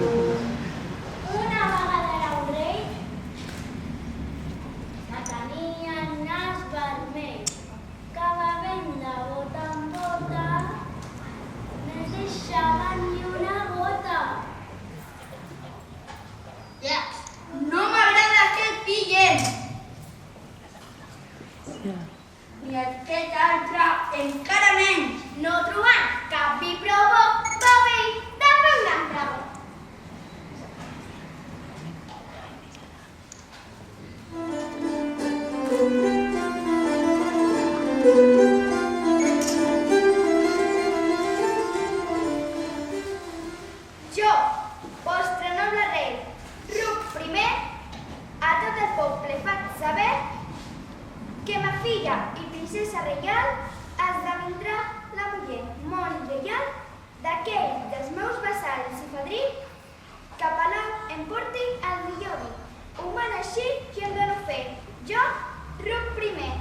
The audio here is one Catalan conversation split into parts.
Una vegada era un rei que tenia el nas vermell, que bevent de bota en bota no es deixava ni una gota. No m'agrada aquest pillet. I aquest altre encara menys. No trobant cap vi prou bo, va haver de fer un altre bo. Jo, vostre noble rei, Ruc primer, a tot el poble faig saber que ma filla i princesa reial esdevindrà la muller molt lleial d'aquell dels meus vassalls i fadrins que a palau em porti el millor vi. Ho man així qui em dono fer. Jo, Ruc primer.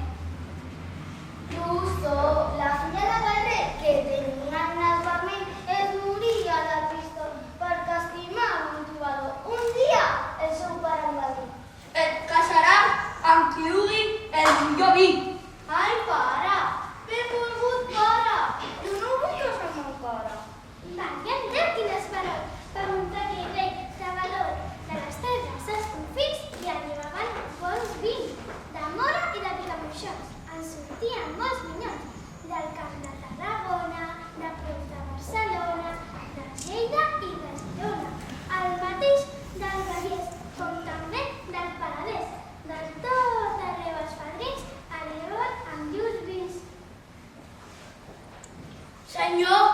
Jo sóc la filla de guerrer que tenia el nas vermell, es moria de tristor perquè estimava un trobador. Un dia el seu pare em va dir: Et casaràs amb qui dugui el millor vi. ai, pare, benvolgut pare, jo no vull casar amb el pare. Van entendre quines paraules va muntar aquell rei de valor de les terres als confins i arribaven bons vins de mora i de picamoixons. En sortien molts minyons del camp de Tarragona, de prop de Barcelona, de Lleida i de Girona, el mateix del Vallès, com també del Penedès, de tot arreu els fadrins arribaven amb llurs vins. Senyor,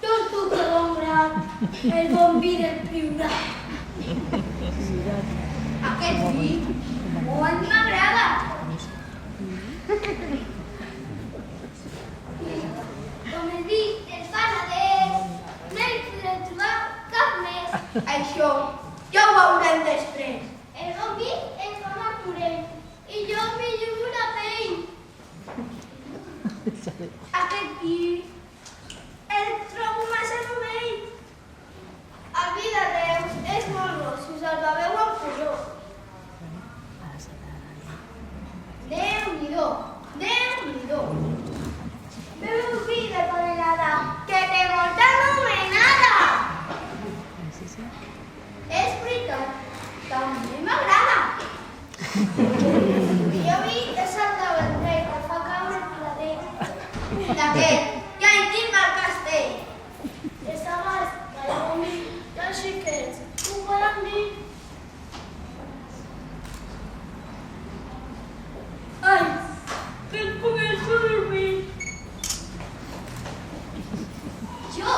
tortuga bon gran, el bon vi del Priorat. Aquest vi molt m'agrada. Com el vi del Penedès, no hi podreu trobar cap més. Això ja ho veurem després. El bon vi em fa martorell i jo m'hi jugo la pell. Aquest vi el trobo massa novell. El vi de Reus és molt bo si us el beveu amb porró. Déu-n'hi-do, Déu-n'hi-do. Beu vi de Perelada, que té molta anomenada. És veritat, també m'agrada. Jo vi és el de Vendrell, que fa caure el claret. D'aquest ja en tinc al castell. De Sagàs, que hi ha un vi, i els xiquets, ho poden dir. Ai, que et començo a dormir. Jo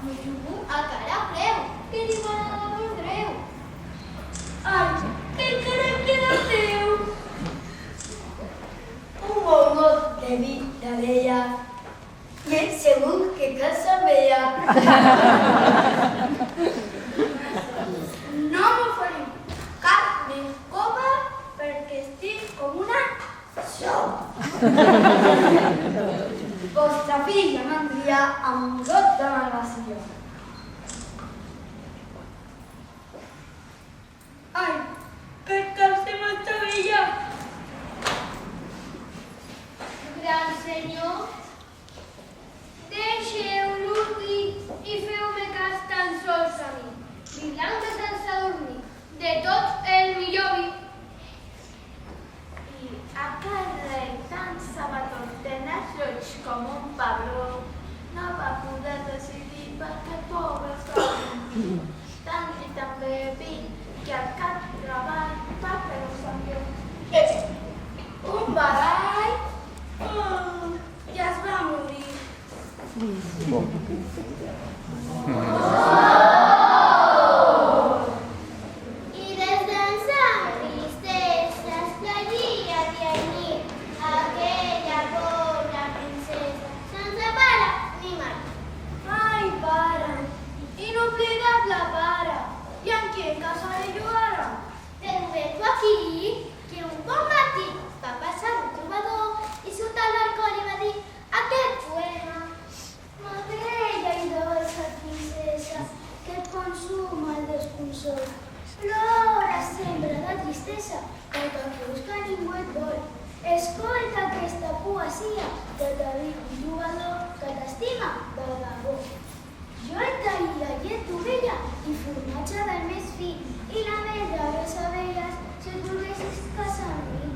m'hi jugo a cara a preu, que li m'agrada Vendrell. Ai, que encara em queda el teu. Un bon got de vi d'Alella i ets segur que casa veia. No m'oferim cap més copa perquè estic com una Vostra filla m'envia amb un got de malvació. Ai, que tal se m'estavella? Gran senyor, deixeu-lo dir i feu-me cas tan sols a mi. Vi blanc de Sant Sadurní, de tot el millor vi. I aquell rei tan sabatós de nas roig com un pebró no va poder decidir perquè pobre estava tant i també vi que al cap treball va fer un saqueu. Un barall i es va morir. I des d'ençà amb tristesa es plagia dia i nit aquella pobra princesa sense pare ni mare. Ai, pare, inoblidable pare, i amb qui em casaré jo ara? Però ve tu aquí, que un bon matí va passar un trobador i sota l'arcó li va dir aquest poema. Bella y dolce princesa que consuma el pressa, perquè creus que ningú et vol. Escolta aquesta poesia que t'ha dit un trobador que t'estima de debò. Jo et daria llet d'ovella i formatge del més fi i la mel de les abelles si et volguessis casar amb mi.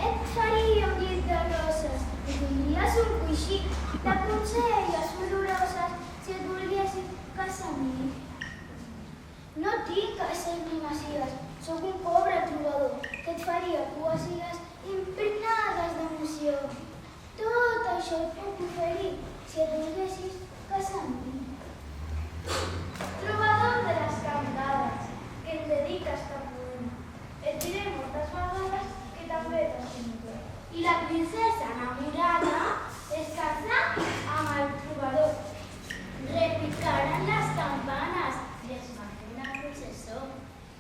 Et faria un llit de roses i tindries un coixí de conselles oloroses si et volguessis casar amb mi. No tinc cases ni masies, sóc un pobre trobador que et faria poesies impregnades d'emoció. Tot això et puc oferir si et volguessis casar amb mi. Trobador de les cantades, que et dediques cap poema. Et diré moltes vegades que també t'estimo. I la princesa enamorada es casa amb el trobador. Repicaran les campanes i es va fer una processó.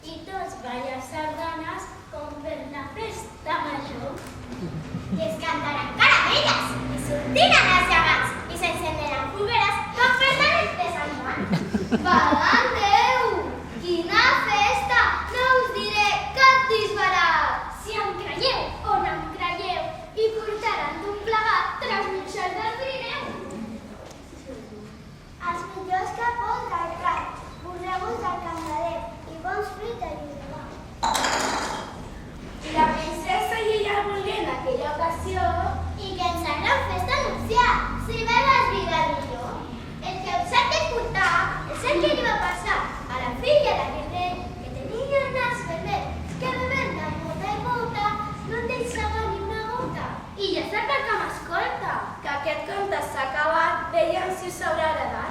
I tots ballen sardanes com per la festa major. I es cantaran caramelles i sortiran els gegants i s'encenderan fogueres com per la nit de Sant Joan. Badant Déu! Quina festa! No us diré cap disbarat! Si em creieu o no em creieu, i portaran d'un plegat 3.000 xals del Pirineu. Els millors capons del prat, borregos del Candader i bons fruits de Llobregat. I la princesa i ella volguent aquella ocasió i que ens gran festa nupcial, si ve les vides millor. El que us ha de portar és el que li va passar a la filla de Guerrer, que tenia el nas vermell, que bevent de mota i mota no en deixava ni una gota. I ja sap que m'escolta, que aquest conte s'ha acabat, veiem si us haurà agradat.